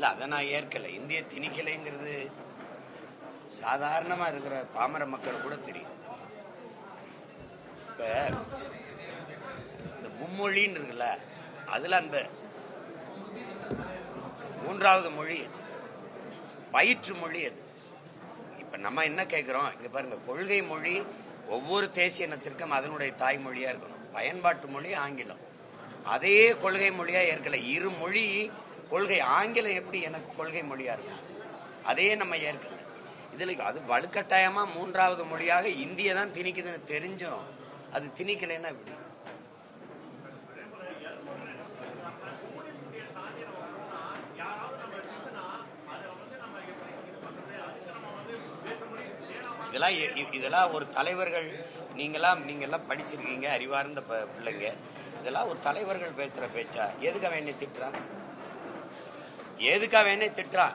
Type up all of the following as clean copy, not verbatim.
இல்லை, அதை நான் ஏற்கலை. இந்திய திணிக்கலைங்கிறது சாதாரணமாக இருக்கிற பாமர மக்கள் கூட தெரியும். இப்போ இந்த மும்மொழின்னு இருக்குல்ல, அதில் அந்த மூன்றாவது மொழி அது, பயிற்று மொழி அது. இப்போ நம்ம என்ன கேட்குறோம், இங்கே பாருங்க, கொள்கை மொழி ஒவ்வொரு தேசிய இனத்திற்கும் அதனுடைய தாய்மொழியாக இருக்கணும். பயன்பாட்டு மொழி ஆங்கிலம், அதே கொள்கை மொழியாக ஏற்கலை. இரு மொழி கொள்கை, ஆங்கிலம் எப்படி எனக்கு கொள்கை மொழியாக இருக்கும், அதே நம்ம ஏற்கலை. இதில் அது வலுக்கட்டாயமாக மூன்றாவது மொழியாக இந்திய தான் திணிக்குதுன்னு தெரிஞ்சும் அது திணிக்கலைன்னா எப்படி? இதெல்லாம் ஒரு தலைவர்கள், நீங்கெல்லாம் படிச்சிருக்கீங்க, அறிவார்ந்த பிள்ளைங்க, இதெல்லாம் ஒரு தலைவர்கள் பேசுற பேச்சா? எதுக்காக வேணே திட்டுறான், எதுக்காக வேணே திட்டுறான்?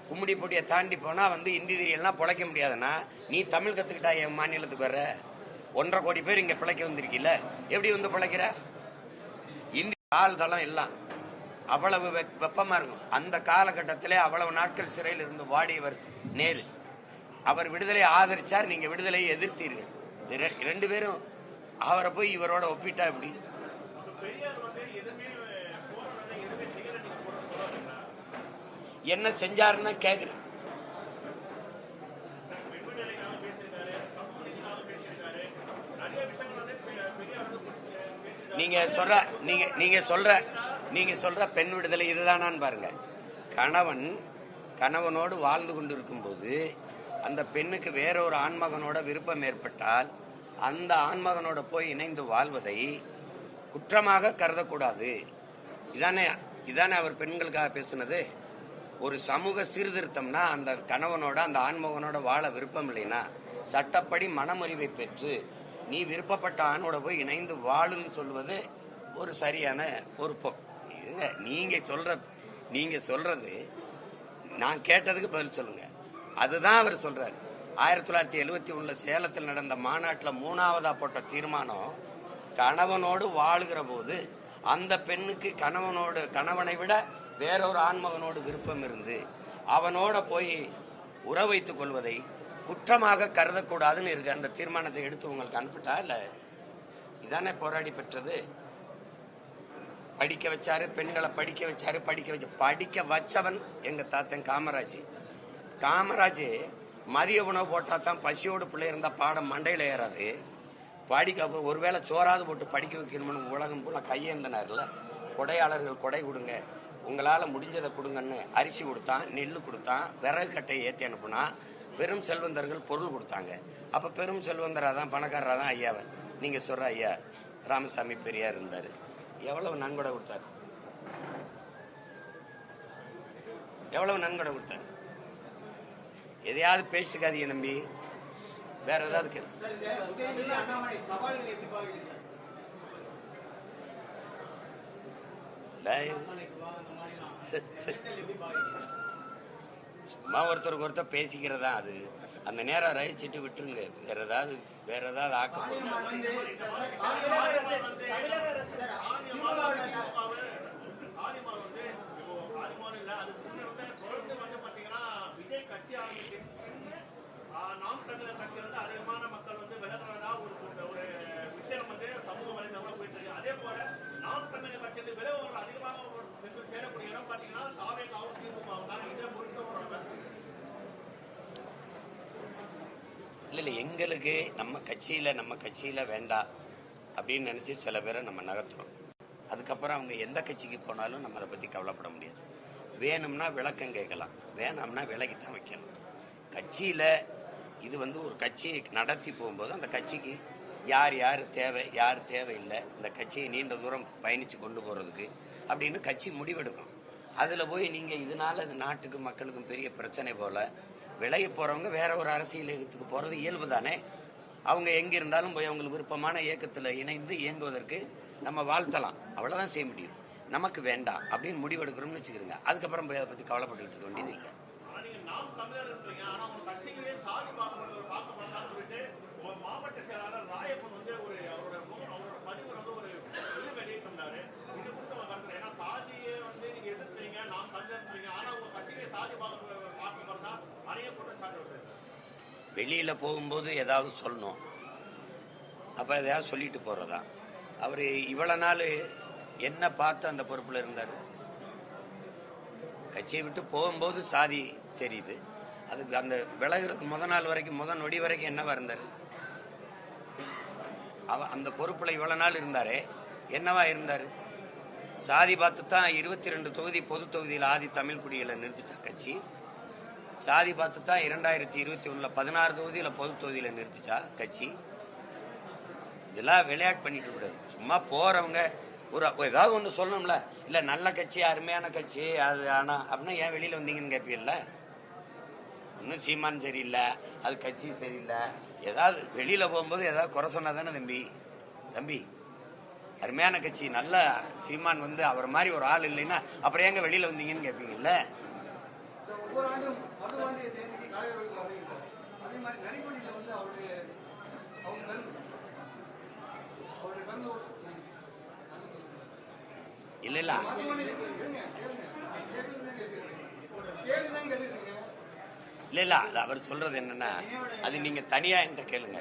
கும்மிடி பொடியை தாண்டி போனா இந்தி தெரியலாம் பிழைக்க முடியாதுன்னா, நீ தமிழ் கத்துக்கிட்டா என் மாநிலத்துக்கு வர்ற? 1.5 கோடி பேர் இங்க பிழைக்க வந்திருக்கீல்ல, எப்படி பிழைக்கிற? இந்தி ஆள் தளம் எல்லாம் அவ்வளவு வெப்பமா இருக்கும். அந்த காலகட்டத்திலே அவ்வளவு நாட்கள் சிறையில் இருந்து வாடியவர் நேரு. அவர் விடுதலை ஆதரிச்சார், நீங்க விடுதலையை எதிர்த்தீர்கள். 2 பேரும் அவரை போய் இவரோட ஒப்பிட்டா எப்படி? என்ன செஞ்சாருன்னு கேக்குறேன். நீங்க சொல்ற பெண் விடுதலை இதுதானான்னு பாருங்க. கணவனோடு வாழ்ந்து கொண்டிருக்கும் போது அந்த பெண்ணுக்கு வேற ஒரு ஆண்மகனோட விருப்பம் ஏற்பட்டால் அந்த ஆண்மகனோட போய் இணைந்து வாழ்வதை குற்றமாக கருதக்கூடாது. இதானே அவர் பெண்களுக்காக பேசுனது. ஒரு சமூக சீர்திருத்தம்னா அந்த கணவனோட அந்த ஆண்மகனோட வாழ விருப்பம் இல்லைன்னா சட்டப்படி மனமுறிவை பெற்று நீ விருப்பப்பட்ட ஆணோட போய் இணைந்து வாழுன்னு சொல்வது ஒரு சரியான ஒரு இருங்க. நீங்க சொல்றது நான் கேட்டதுக்கு பதில் சொல்லுங்க. அதுதான் அவர் சொல்றாரு. 1971 சேலத்தில் நடந்த மாநாட்டில் 3ஆவதா போட்ட தீர்மானம், கணவனோடு வாழுகிற போது அந்த பெண்ணுக்கு கணவனை விட வேறொரு ஆண்மகனோடு விருப்பம் இருந்து அவனோட போய் உறவு வைத்துக் கொள்வதை குற்றமாக கருதக்கூடாதுன்னு இருக்கு. அந்த தீர்மானத்தை எடுத்து உங்களுக்கு அனுப்பிட்டா இல்ல? இதானே போராடி பெற்றது. படிக்க வச்சாரு, பெண்களை படிக்க வச்சாரு, படிக்க வச்சவன் எங்க தாத்தன் காமராஜ். மதிய உணவு போட்டா தான் பசியோடு பிள்ளை இருந்தா பாடம் மண்டையில ஏறாது. ஒருவேளை சோறாவது போட்டு படிக்க வைக்கணும்னு உலகம் பூரா கையேந்தனார்ல. கொடையாளர்கள் கொடை கொடுங்க, உங்களால முடிஞ்சதை கொடுங்கன்னு அரிசி கொடுத்தான், நெல்லு கொடுத்தான், விறகு கட்டையை ஏற்றி அனுப்புனா. பெரும் செல்வந்தர்கள் பொருள் கொடுத்தாங்க. அப்ப பெரும் செல்வந்தராதான் பணக்காரராதான் ஐயாவை நீங்க சொல்ற ஐயா ராமசாமி பெரியார் இருந்தாரு. எவ்வளவு நன்கொடை கொடுத்தாரு? எதையாவது பேசிக்காதீங்க நம்பி, வேற ஏதாவது கேள்வி. சும்மா ஒருத்தருக்கு பேசிக்கிறதா அது. அந்த நேரம் ரசிச்சுட்டு விட்டுருங்க. வேற ஏதாவது ஆக்க இல்ல. எங்களுக்கு நம்ம கட்சியில வேண்டாம் அப்படின்னு நினைச்சு சில பேரை நம்ம நகர்த்துறோம். அதுக்கப்புறம் அவங்க எந்த கட்சிக்கு போனாலும் நம்ம அதை பத்தி கவலைப்பட முடியாது. வேணும்னா விளக்கம் கேட்கலாம், வேணாம்னா விலகித்தான் வைக்கணும். கட்சியில இது ஒரு கட்சியை நடத்தி போகும்போது அந்த கட்சிக்கு யார் தேவை, யார் தேவையில்லை, இந்த கட்சியை நீண்ட தூரம் பயணிச்சு கொண்டு போறதுக்கு அப்படின்னு கட்சி முடிவெடுக்கும். அதுல போய் நீங்க இதனால இது நாட்டுக்கும் மக்களுக்கும் பெரிய பிரச்சனை போல விலகி போறவங்க வேற ஒரு அரசியல் இயக்கத்துக்கு போறது இயல்பு தானே. அவங்க எங்க இருந்தாலும் போய் அவங்களுக்கு விருப்பமான இயக்கத்துல இணைந்து இயங்குவதற்கு நம்ம வாழ்த்தலாம், அவ்வளவுதான் செய்ய முடியும். நமக்கு வேண்டாம் அப்படின்னு முடிவெடுக்கிறோம்னு வச்சுக்கிறோங்க. அதுக்கப்புறம் போய் அதை பத்தி கவலைப்பட்டு இருக்க வேண்டியது இல்லை. வெளியில போகும்போது ஏதாவது சொல்லணும், அப்ப எதையாவது சொல்லிட்டு போறதா? அவரு இவ்வளவு நாள் என்ன பார்த்து அந்த பொறுப்புல இருந்தாரு? கட்சியை விட்டு போகும்போது சாதி தெரியுது, அதுக்கு அந்த விலகிறதுக்கு நாள் வரைக்கும் நொடி வரைக்கும் என்னவா இருந்தாரு? அந்த பொறுப்புல இவ்வளவு நாள் இருந்தாரே, என்னவா இருந்தாரு? சாதி பார்த்து தான் 22 தொகுதி பொது தொகுதியில் ஆதி தமிழ் குடிகளை நிறுத்திச்சா கட்சி. சாதி பார்த்து தான் 2021 16 தொகுதியில பொது தொகுதியில நிறுத்திச்சா கட்சி. இதெல்லாம் விளையாட்டு பண்ணிட்டு கூடாது. சும்மா போறவங்க ஒரு ஏதாவது ஒன்று சொல்லணும்ல, இல்ல நல்ல கட்சி அருமையான கட்சி அது, ஆனா அப்படின்னா ஏன் வெளியில வந்தீங்கன்னு கேட்பீங்கல்ல. இன்னும் சீமான் சரியில்லை, அது கட்சி சரியில்லை, ஏதாவது வெளியில போகும்போது ஏதாவது குறை சொன்னா தானே தம்பி அருமையான கட்சி நல்ல சீமான் வந்து அவர் மாதிரி ஒரு ஆள் இல்லைன்னா அப்புறம் எங்க வெளியில வந்தீங்கன்னு கேட்பீங்கல்ல. இல்ல இல்ல இல்ல இல்ல அது அவர் சொல்றது என்னன்னா, அது நீங்க தனியா என்கிட்ட கேளுங்க.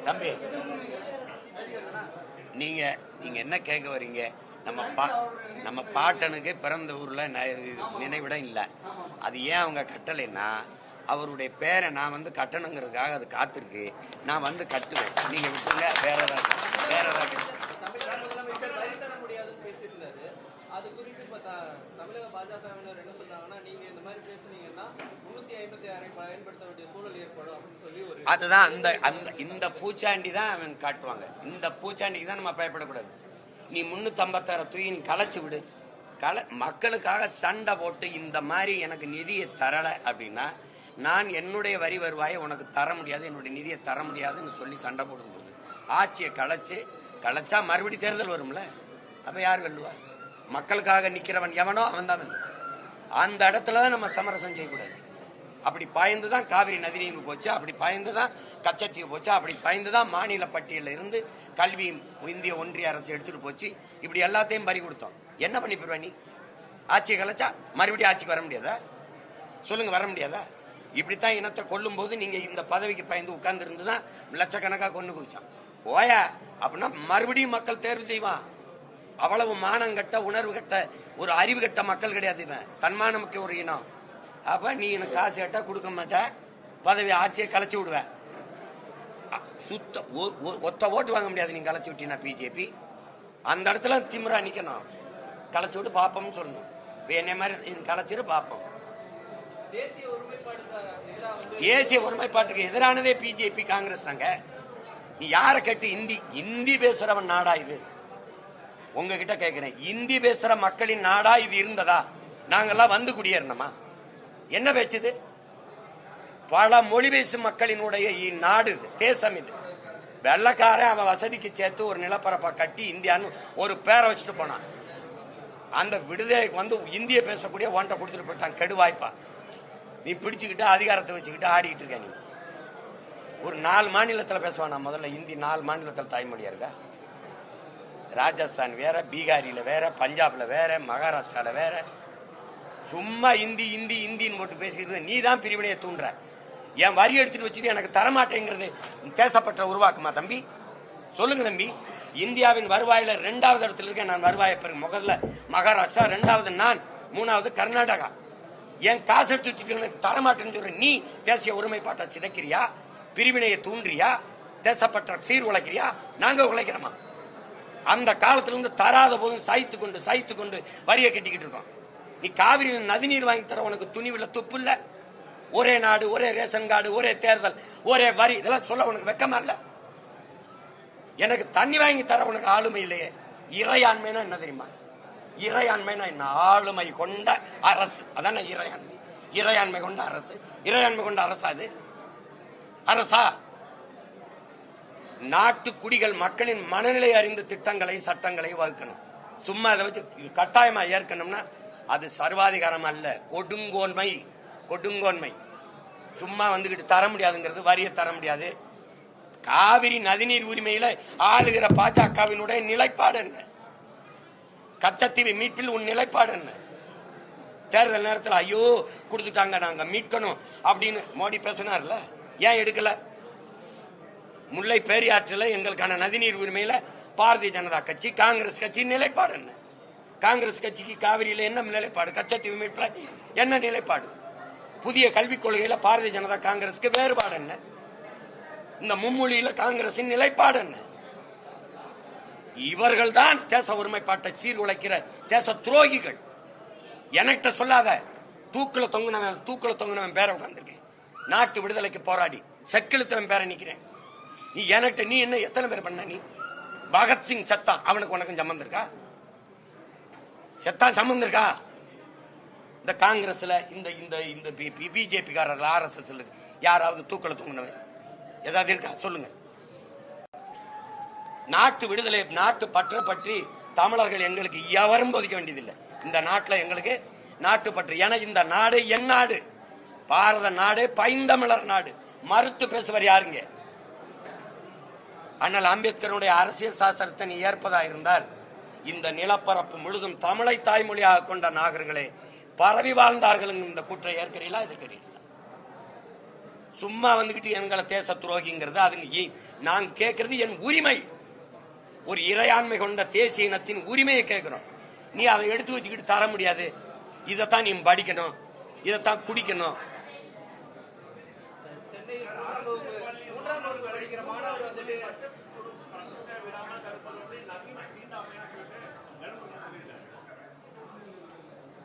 தம்பி நீங்க நீங்க என்ன கேட்க வரீங்க? நம்ம பாட்டனுக்கு பிறந்த ஊர்ல நினைவிடம் இல்ல. அது ஏன் அவங்க கட்டலைன்னா, அவருடைய பேரை நான் வந்து கட்டணுங்கிறதுக்காக அது காத்திருக்கு. நான் வந்து கட்டுவேன், நீங்க விட்டுங்க. வேற ஏதாவது அது குறித்து தமிழக பாஜகவினர் என்ன சொல்றாங்கன்னா, நீங்க இந்த மாதிரி பேசுனீங்கன்னா 356 பயன்படுத்த வேண்டிய சூழல் ஏற்படும் அப்படின்னு சொல்லி அதுதான் இந்த பூச்சாண்டி தான் அவன் காட்டுவாங்க. இந்த பூச்சாண்டிக்கு தான் நம்ம பயப்படக்கூடாது. நீ 356 தூக்கி நீ கலைச்சு விடு. மக்களுக்காக சண்டை போட்டு இந்த மாதிரி எனக்கு நிதியை தரல அப்படின்னா, நான் என்னுடைய வரி வருவாயை உனக்கு தர முடியாது, என்னுடைய நிதியை தர முடியாதுன்னு சொல்லி சண்டை போடும்போது ஆட்சியை கலைச்சா மறுபடி தேர்தல் வரும்ல. அப்ப யார் வெல்லுவா? மக்களுக்காக நிக்கிறவன் எவனோ அவன் தான் வெல்லுவான். அந்த இடத்துலதான் நம்ம சமரசம் செய்யக்கூடாது. அப்படி பாய்ந்துதான் காவிரி நதிநீர் போச்சு, அப்படி பாய்ந்துதான் கச்சத்தீவு போச்சு, அப்படி பாய்ந்துதான் மாநில பட்டியலில் இருந்து கல்வி இந்திய ஒன்றிய அரசு எடுத்துட்டு போச்சு. இப்படி எல்லாத்தையும் பறி கொடுத்தோம். என்ன பண்ணி போயிருவா நீ? ஆட்சியை கலைச்சா மறுபடியும் ஆட்சிக்கு வர முடியாதா? சொல்லுங்க, வர முடியாதா? இப்படித்தான் இனத்தை கொல்லும் போது நீங்க இந்த பதவிக்கு பயந்து உட்கார்ந்து இருந்துதான் லட்சக்கணக்கா கொண்டு குவிச்சான். போயா அப்படின்னா மறுபடியும் மக்கள் தேர்வு செய்வான். அவ்வளவு மானங்கட்ட உணர்வு கட்ட ஒரு அறிவு கட்ட மக்கள் கிடையாது இவன். தன்மானமுக்கு ஒரு இனம். அப்ப நீ எனக்கு காசு கேட்டா கொடுக்க மாட்ட, பதவி ஆட்சியை கலைச்சு விடுவ. சுத்த ஒத்த ஓட்டு வாங்க முடியாது நீ கலைச்சு விட்டீங்கன்னா பிஜேபி. அந்த இடத்துல திமிரா நிக்கணும். கலைச்சு விட்டு பாப்போம்னு சொல்லணும். என்ன மாதிரி கலைச்சிரு பாப்போம். தேசிய ஒருமைப்பாட்டுக்கு எதிரானதே பிஜேபி காங்கிரஸ் தாங்க. நீ யார கேட்டு இந்தி பேசுறவன் நாடா இது? உங்ககிட்ட கேட்கிறேன், இந்தி பேசுற மக்களின் நாடா இது இருந்ததா? நாங்கெல்லாம் வந்து குடியேறணுமா? என்ன பேச்சுது? பல மொழி பேசும் மக்களினுடைய நாடு இது, தேசம் இது. வெள்ளக்காரன் அவன் வசதிக்கு சேர்த்து ஒரு நிலப்பரப்பை கட்டி இந்தியான்னு ஒரு பேரை வச்சுட்டு போனான். அந்த விடுதலைக்கு வந்து இந்திய பேசக்கூடிய ஒன்றை கொடுத்துட்டு போயிட்டான். கெடுவாய்ப்பா நீ பிடிச்சுக்கிட்டு அதிகாரத்தை வச்சுக்கிட்டு ஆடிக்கிட்டு இருக்க. நீ ஒரு 4 மாநிலத்தில் பேசுவானா? முதல்ல இந்தி 4 மாநிலத்தில் தாய்மொழியா இருக்கா? ராஜஸ்தான் வேற, பீகாரில வேற, பஞ்சாப்ல வேற, மகாராஷ்டிரால வேற. சும்மா இந்தின்னு போட்டு பேசிக்கிறது. நீ தான் பிரிவினையை தூண்டுற. என் வரி எடுத்துட்டு வச்சுட்டு எனக்கு தரமாட்டேங்கிறது தேசப்பற்ற உருவாக்குமா தம்பி? சொல்லுங்க தம்பி. இந்தியாவின் வருவாயில 2வது இடத்துல இருக்கேன் நான். வருவாயை பிறகு முதல்ல மகாராஷ்டிரா, 2வது நான், 3வது கர்நாடகா. என் காசு எடுத்து வச்சுட்டு எனக்கு தரமாட்டேன்னு சொல்ற நீ தேசிய ஒருமைப்பாட்டை சிதைக்கிறியா? பிரிவினையை தூண்டுறியா? தேசப்பற்ற சீர் உழைக்கிறியா? நாங்க உழைக்கிறோமா? அந்த காலத்துல இருந்து தராத போதும் சாய்த்து கொண்டு வரியை கட்டிக்கிட்டு இருக்கோம். நீ காவிரி நதிநீர் வாங்கி தர உனக்கு துணிவுல துப்பு இல்ல. ஒரே நாடு, ஒரே ரேஷன் கார்டு, ஒரே தேர்தல், ஒரே வரி, இதெல்லாம் சொல்ல உனக்கு வெக்கமா இல்ல? எனக்கு தண்ணி வாங்கி தர உனக்கு ஆளுமை இல்லையே. இறையாண்மைனா என்ன தெரியுமா? இறையாண்மைனா என்ன? ஆளுமை கொண்ட அரசு, அதான இறையாண்மை. இறையாண்மை கொண்ட அரசு. இறையாண்மை கொண்ட அரசா? அது அரசா? நாட்டு குடிகள் மக்களின் மனநிலை அறிந்த திட்டங்களை சட்டங்களை வகுக்கணும். சும்மா அதை வச்சு இது கட்டாயமா ஏற்கனம்னா அது சர்வாதிகாரம் அல்ல, கொடுங்கோன்மை. கொடுங்கோன்மை சும்மா வந்துகிட்டு தர முடியாதுங்கிறது, வரியை தர முடியாது. காவிரி நதிநீர் உரிமையில ஆளுகிற பாஜகவினுடைய நிலைப்பாடு என்ன? கச்சத்தீவு மீட்பில் உன் நிலைப்பாடு என்ன? தேர்தல் நேரத்தில் ஐயோ கொடுத்துட்டாங்க நாங்க மீட்கணும் அப்படின்னு மோடி பேசினார்ல, ஏன் எடுக்கல? முல்லை பெரியாற்றில் எங்களுக்கான நதிநீர் உரிமையில பாரதிய ஜனதா கட்சி காங்கிரஸ் கட்சி நிலைப்பாடு என்ன? காங்கிரஸ் கட்சிக்கு காவிரியில என்ன நிலைப்பாடு? கச்சத்தீவு மீட்புல என்ன நிலைப்பாடு? புதிய கல்விக் கொள்கையில பாரதிய ஜனதா காங்கிரஸ்க்கு வேறுபாடு என்ன? இந்த மும்மொழியில காங்கிரசின் நிலைப்பாடு என்ன? இவர்கள் தான் தேச ஒருமைப்பாட்டை சீர்குலைக்கிற தேச துரோகிகள். எனக்கிட்ட சொல்லாத. தூக்குல தொங்குனவன் பேர உட்கார்ந்திருக்கேன். நாட்டு விடுதலைக்கு போராடி செக்கிழுத்தவன் பேர நிக்கிறேன். நீ எனக்கிட்ட நீ என்ன எத்தனை பேர் பண்ண? நீ பகத்சிங் செத்தா, அவனுக்கு உனக்கும் சம்பந்தம் இருக்கா? செத்தா சம்பந்தம் இருக்கா? இந்த காங்கிரஸ்ல இந்த இந்த இந்த பிஜேபி காரர்கள் RSS யாராவது தூக்கல தொங்குனவன் ஏதாவது இருக்கா? சொல்லுங்க. நாட்டு விடுதலை நாட்டு பற்ற பற்றி தமிழர்கள் எங்களுக்கு எவரும் போதிக்க வேண்டியதில்லை. இந்த நாட்டில் எங்களுக்கு நாட்டு பற்று. என இந்த நாடு என் நாடு, பாரத நாடு, பைந்தமிழர் நாடு. மறுத்து பேசுவர் யாருங்க? அண்ணல் அம்பேத்கருடைய அரசியல் சாசனத்தை நீ ஏற்பதா இருந்தால் இந்த நிலப்பரப்பு முழுதும் தமிழை தாய்மொழியாக கொண்ட நாகர்களே பரவி வாழ்ந்தார்கள். இந்த குற்றை ஏற்கிறீங்களா? எதிர்க்கிறீங்களா? சும்மா வந்துகிட்டு எங்களை தேச துரோகிங்கிறது அதுங்க. நான் கேட்கறது என் உரிமை. ஒரு இறையாண்மை கொண்ட தேசிய இனத்தின் உரிமையை கேட்கிறோம். நீ அதை எடுத்து வச்சுக்கிட்டு தர முடியாது. இதைத்தான் நீ படிக்கணும், இதைத்தான் குடிக்கணும்.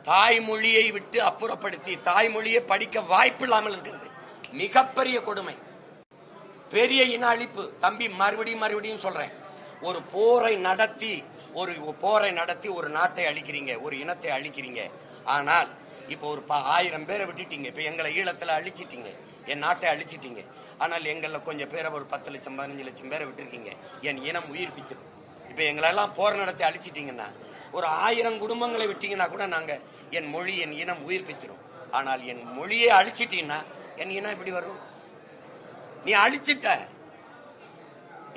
தாய்மொழியை விட்டு அப்புறப்படுத்தி தாய்மொழியை படிக்க வாய்ப்பு இல்லாமல் இருக்கிறது மிகப்பெரிய கொடுமை, பெரிய இன அழிப்பு. தம்பி, மறுபடியும் சொல்றேன், ஒரு போரை நடத்தி ஒரு நாட்டை அழிக்கிறீங்க, ஒரு இனத்தை அழிக்கிறீங்க. ஆனால் இப்ப ஒரு 1000 பேரை விட்டுட்டீங்க. இப்ப எங்களை ஈழத்துல அழிச்சிட்டீங்க, என் நாட்டை அழிச்சிட்டீங்க. ஆனால் எங்கள கொஞ்சம் பேரை ஒரு 10 லட்சம் 15 லட்சம் பேரை விட்டுருக்கீங்க. என் இனம் உயிர்ப்பிச்சிடும். இப்ப எங்களெல்லாம் போர் நடத்தி அழிச்சிட்டீங்கன்னா, ஒரு 1000 குடும்பங்களை விட்டீங்கன்னா கூட நாங்க என் மொழி என் இனம் உயிர்ப்பிச்சிடும். ஆனால் என் மொழியை அழிச்சிட்டீங்கன்னா என் இனம் எப்படி வரும்? நீ அழிச்சிட்ட,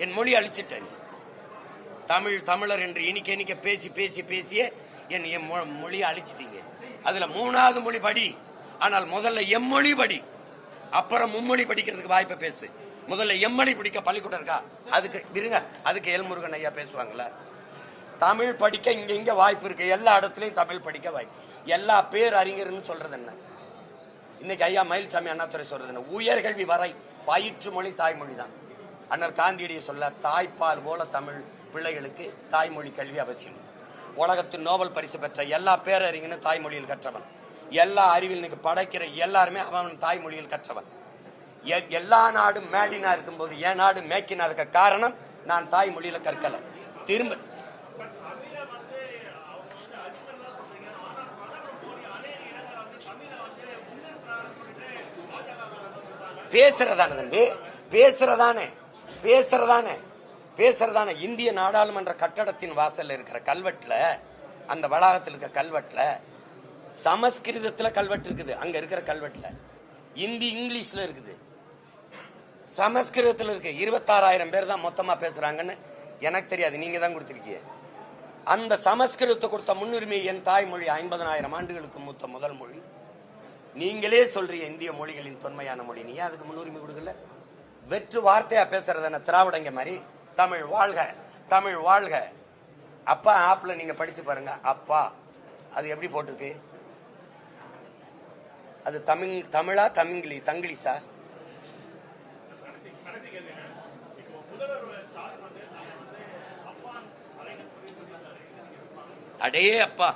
என் மொழி அழிச்சிட்ட. நீ தமிழர் என்று இனிக்க பேசிய என் மொழியை அழிச்சிட்டீங்க. அதுல 3வது மொழி படி. ஆனால் முதல்ல எம்மொழி படி, அப்புறம் மும்மொழி படிக்கிறதுக்கு வாய்ப்பை பேசு. முதல்ல எம்மொழி படிக்க பள்ளிக்கூடம் இருக்கா? அதுக்கு விருங்க, அதுக்கு எல்முருகன் ஐயா பேசுவாங்களா? தமிழ் படிக்க இங்க வாய்ப்பு இருக்கு. எல்லா இடத்துலயும் தமிழ் படிக்க வாய்ப்பு. எல்லா பேர் அறிஞர்னு சொல்றது என்ன? இன்னைக்கு ஐயா மயில்சாமி அண்ணாதுரை சொல்றது என்ன? உயர்கல்வி வரை பயிற்று மொழி தாய்மொழி தான். அண்ணல் காந்தியடியை சொல்ல, தாய்ப்பால் போல தமிழ் பிள்ளைகளுக்கு தாய்மொழி கல்வி அவசியம். உலகத்தின் நோபல் பரிசு பெற்ற எல்லா பேரறிஞனும் தாய்மொழியில் கற்றவன். எல்லா அறிவியலுக்கு படைக்கிற எல்லாருமே அவன் தாய்மொழியில் கற்றவன். எல்லா நாடும் மேடினா இருக்கும் போது என் நாடு மேக்கினா இருக்க காரணம் நான் தாய்மொழியில கற்கல. திரும்ப பேசுறதானே இந்திய நாடாளுமன்ற கட்டடத்தின் வாசல்ல இருக்கிற கல்வெட்டுல, அந்த வளாகத்தில் இருக்க கல்வெட்டுல சமஸ்கிருதத்துல கல்வெட்டு இருக்குது. அங்க இருக்கிற கல்வெட்டுல இங்கிலீஷ்ல இருக்குது, சமஸ்கிருதத்துல இருக்கு. 26,000 பேர் தான் மொத்தமா பேசுறாங்கன்னு எனக்கு தெரியாது, நீங்க தான் கொடுத்திருக்கீங்க. அந்த சமஸ்கிருதத்தை கொடுத்த முன்னுரிமை என் தாய்மொழி 50,000 ஆண்டுகளுக்கு மூத்த முதல் மொழி. நீங்களே சொல்றீங்க இந்திய மொழிகளின் தொன்மையான மொழி, நீ அதுக்கு முன்னுரிமை கொடுக்கல? வெற்று வார்த்தையா பேசுறது என்ன? திராவிடங்க மாதிரி தமிழ் வாழ்க, தமிழ் வாழ்க. அப்பா ஆப்ல நீங்க படிச்சு பாருங்க. அப்பா அது எப்படி போட்டிருக்கு? அது தமிழா தங்கிலீஷா? அடே அப்பா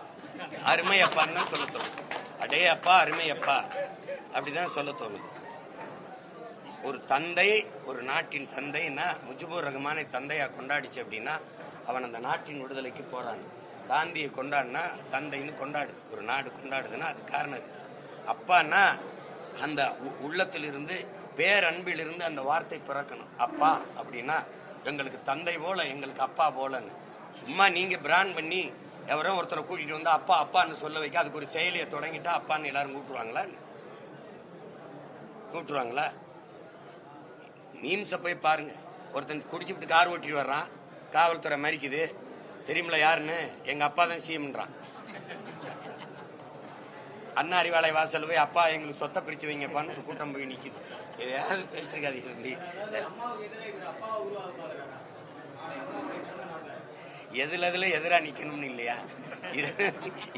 அருமை அப்பான்னு சொல்ல தோணும். அடே அப்பா அருமை அப்பா அப்படிதான் சொல்ல தோணும். ஒரு தந்தை, ஒரு நாட்டின் தந்தைன்னா முஜிபுர் ரஹ்மானை தந்தையா கொண்டாடிச்சு அப்படின்னா அவன் அந்த நாட்டின் விடுதலைக்கு போறான். காந்தியை கொண்டாடினா தந்தைன்னு கொண்டாடு. ஒரு நாடு கொண்டாடுதுன்னா அது காரணம் இருக்கு. அப்பான்னா அந்த உள்ளத்திலிருந்து பேரன்பிலிருந்து அந்த வார்த்தை பிறக்கணும். அப்பா அப்படின்னா எங்களுக்கு தந்தை போல, எங்களுக்கு அப்பா போலன்னு. சும்மா நீங்க பிராண்ட் பண்ணி எவரும் ஒருத்தரை கூட்டிட்டு வந்து அப்பா அப்பான்னு சொல்ல வைக்க அதுக்கு ஒரு செயலியை தொடங்கிட்டா அப்பான்னு எல்லாரும் கூப்பிட்டுருவாங்களா? கூப்பிட்டுருவாங்களா? மீம்ஸை போய் பாருங்க. ஒருத்தன் குடிச்சுட்டு கார் ஓட்டிட்டு வர்றான், காவல்துறை மறிக்குது, தெரியுமில யாருன்னு, எங்க அப்பா தான் சிஎம்ன்றான். அண்ணா அறிவாலய வாசல் போய் அப்பா எங்களுக்கு சொத்தை பிரிச்சு வைங்கப்பான்னு ஒரு கூட்டம் போய் நிக்குது. எதையாவது பேசிருக்காது தம்பி. எதுல எதிரா நிக்கணும்னு இல்லையா?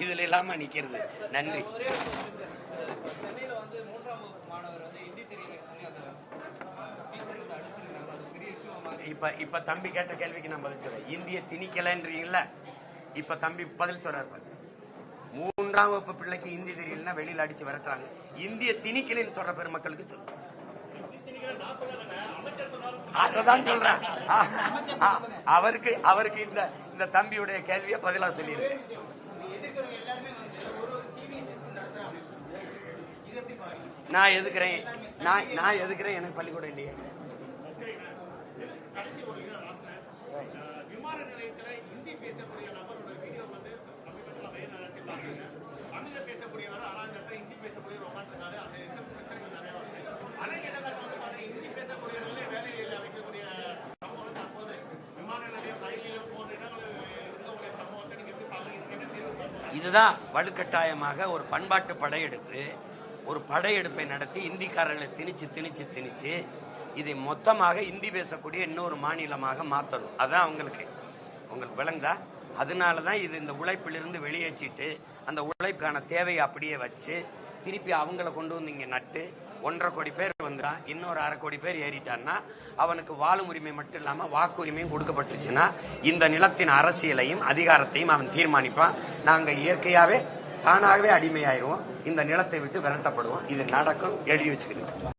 இதுல இல்லாம நிக்கிறது. நன்றி. சென்னையில வந்து 3ஆம் வகுப்பு மாணவர் வந்து ஹிந்தி தெரியலன்னு சொல்லி அந்த டீச்சர் வந்து அடிச்சிருக்காங்க. அது பெரிய இஷ்யூவா மாறி. இப்ப தம்பி கேட்ட கேள்விக்கு நான் பதில் சொல்றேன். இந்திய திணிக்கலன்றீங்கல்ல, இப்ப தம்பி பதில் சொல்றாரு பாருங்க. 3ஆம் வகுப்பு பிள்ளைக்கு ஹிந்தி தெரியலன்னா வெளியில அடிச்சு விரட்டுறாங்க. இந்திய திணிக்கலன்னு சொல்ற பெருமக்களுக்கு சொல்லு. அததான் சொல்றேன். அவருக்கு இந்த தம்பியுடைய கேள்வியை பதிலா சொல்லியிருக்கு. நான் எதுக்குறேன் எனக்கு பள்ளிக்கூடம் இல்லையே. விமான நிலையத்துல ஹிந்தி பேசக்கூடிய நபரோட வீடியோ வந்து சமீபத்தில் தமிழ்ல பேசக்கூடியவர், ஆனால் இந்த இடத்துல ஹிந்தி பேசக்கூடியவர் உட்காந்துருக்காரு. அது எந்த பிரச்சனைகள் நிறைய வருது. அதற்கு என்ன ஹிந்தி பேசக்கூடியவர்களே வேலையில் வைக்கக்கூடிய சம்பவம் வந்து அப்போது விமான நிலையம், ரயிலில் போன்ற இடங்களில் இருக்கக்கூடிய சம்பவத்தை நீங்க எப்படி பாருங்க? இதுக்கு என்ன தீர்வு? இதுதான் வலுக்கட்டாயமாக ஒரு பண்பாட்டு படையெடுப்பு. ஒரு படையெடுப்பை நடத்தி இந்திக்காரர்களை திணிச்சு இதை மொத்தமாக இந்தி பேசக்கூடிய இன்னொரு மாநிலமாக மாற்றணும். அதான் உங்களுக்கு விளங்குதா? அதனாலதான் இது இந்த உழைப்பிலிருந்து வெளியேற்றிட்டு அந்த உழைப்புக்கான தேவையை அப்படியே வச்சு திருப்பி அவங்கள கொண்டு வந்து இங்க நட்டு 1.5 கோடி பேர் வந்துடான், இன்னொரு 1/2 கோடி பேர் ஏறிட்டான்னா அவனுக்கு வாழும் உரிமை மட்டும் இல்லாம வாக்குரிமையும் கொடுக்கப்பட்டுச்சுன்னா இந்த நிலத்தின் அரசியலையும் அதிகாரத்தையும் அவன் தீர்மானிப்பான். நாங்க இயற்கையாவே தானாகவே அடிமையாயிருவோம், இந்த நிலத்தை விட்டு விரட்டப்படுவோம். இது நடக்கும், எழுதி வச்சுக்கணும்.